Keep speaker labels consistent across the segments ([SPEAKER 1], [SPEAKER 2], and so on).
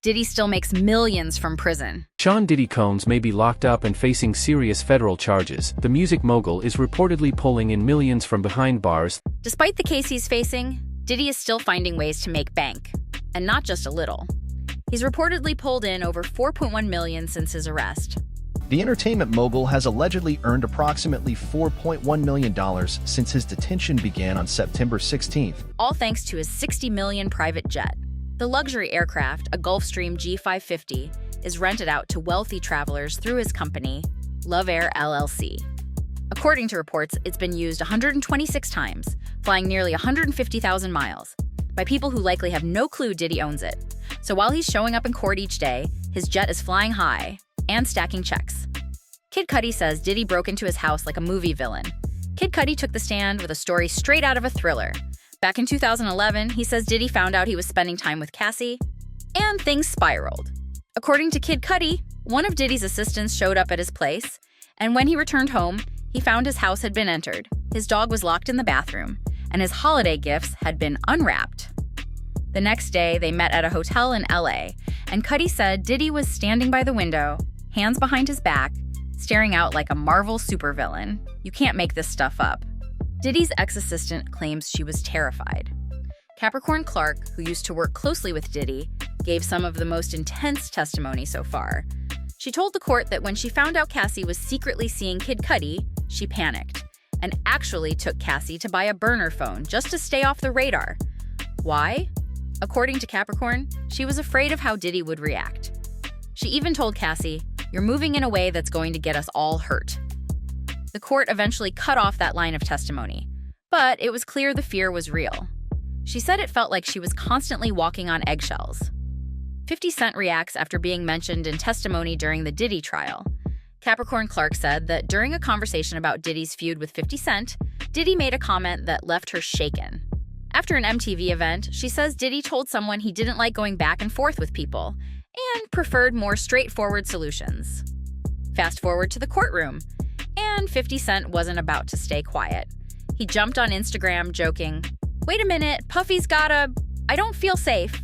[SPEAKER 1] Diddy still makes millions from prison.
[SPEAKER 2] Sean Diddy Combs may be locked up and facing serious federal charges. The music mogul is reportedly pulling in millions from behind bars.
[SPEAKER 1] Despite the case he's facing, Diddy is still finding ways to make bank. And not just a little. He's reportedly pulled in over $4.1 million since his arrest.
[SPEAKER 3] The entertainment mogul has allegedly earned approximately $4.1 million since his detention began on September 16th.
[SPEAKER 1] All thanks to his $60 million private jet. The luxury aircraft, a Gulfstream G550, is rented out to wealthy travelers through his company, Love Air LLC. According to reports, it's been used 126 times, flying nearly 150,000 miles, by people who likely have no clue Diddy owns it. So while he's showing up in court each day, his jet is flying high and stacking checks. Kid Cudi says Diddy broke into his house like a movie villain. Kid Cudi took the stand with a story straight out of a thriller. Back in 2011, he says Diddy found out he was spending time with Cassie, and things spiraled. According to Kid Cudi, one of Diddy's assistants showed up at his place, and when he returned home, he found his house had been entered, his dog was locked in the bathroom, and his holiday gifts had been unwrapped. The next day, they met at a hotel in LA, and Cudi said Diddy was standing by the window, hands behind his back, staring out like a Marvel supervillain. You can't make this stuff up. Diddy's ex-assistant claims she was terrified. Capricorn Clark, who used to work closely with Diddy, gave some of the most intense testimony so far. She told the court that when she found out Cassie was secretly seeing Kid Cudi, she panicked and actually took Cassie to buy a burner phone just to stay off the radar. Why? According to Capricorn, she was afraid of how Diddy would react. She even told Cassie, "You're moving in a way that's going to get us all hurt." The court eventually cut off that line of testimony, but it was clear the fear was real. She said it felt like she was constantly walking on eggshells. 50 Cent reacts after being mentioned in testimony during the Diddy trial. Capricorn Clark said that during a conversation about Diddy's feud with 50 Cent, Diddy made a comment that left her shaken. After an MTV event, she says Diddy told someone he didn't like going back and forth with people and preferred more straightforward solutions. Fast forward to the courtroom, and 50 Cent wasn't about to stay quiet. He jumped on Instagram joking, "Wait a minute, Puffy's got a... I don't feel safe,"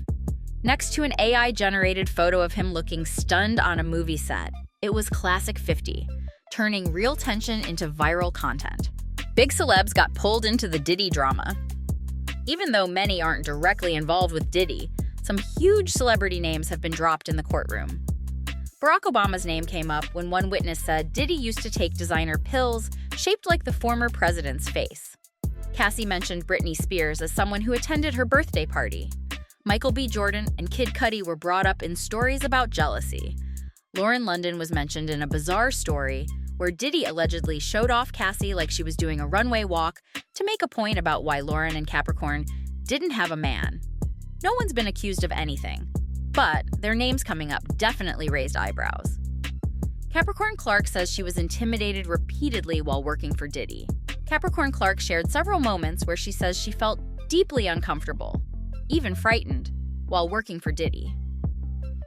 [SPEAKER 1] next to an AI-generated photo of him looking stunned on a movie set. It was classic 50, turning real tension into viral content. Big celebs got pulled into the Diddy drama. Even though many aren't directly involved with Diddy, some huge celebrity names have been dropped in the courtroom. Barack Obama's name came up when one witness said Diddy used to take designer pills shaped like the former president's face. Cassie mentioned Britney Spears as someone who attended her birthday party. Michael B. Jordan and Kid Cudi were brought up in stories about jealousy. Lauren London was mentioned in a bizarre story where Diddy allegedly showed off Cassie like she was doing a runway walk to make a point about why Lauren and Capricorn didn't have a man. No one's been accused of anything, but their names coming up definitely raised eyebrows. Capricorn Clark says she was intimidated repeatedly while working for Diddy. Capricorn Clark shared several moments where she says she felt deeply uncomfortable, even frightened, while working for Diddy.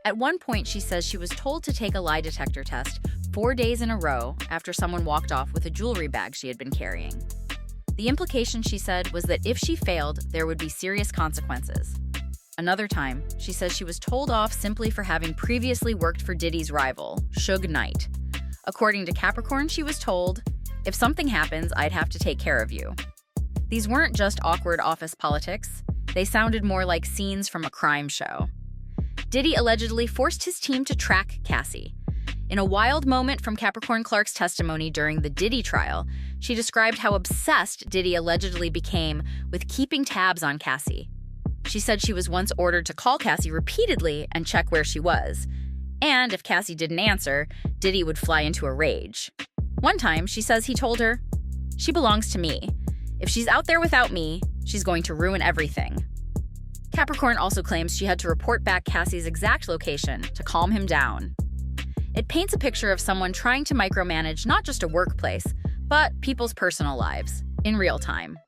[SPEAKER 1] At one point, she says she was told to take a lie detector test 4 days in a row after someone walked off with a jewelry bag she had been carrying. The implication, she said, was that if she failed, there would be serious consequences. Another time, she says she was told off simply for having previously worked for Diddy's rival, Suge Knight. According to Capricorn, she was told, "If something happens, I'd have to take care of you." These weren't just awkward office politics. They sounded more like scenes from a crime show. Diddy allegedly forced his team to track Cassie. In a wild moment from Capricorn Clark's testimony during the Diddy trial, she described how obsessed Diddy allegedly became with keeping tabs on Cassie. She said she was once ordered to call Cassie repeatedly and check where she was. And if Cassie didn't answer, Diddy would fly into a rage. One time, she says he told her, "She belongs to me. If she's out there without me, she's going to ruin everything." Capricorn also claims she had to report back Cassie's exact location to calm him down. It paints a picture of someone trying to micromanage not just a workplace, but people's personal lives in real time.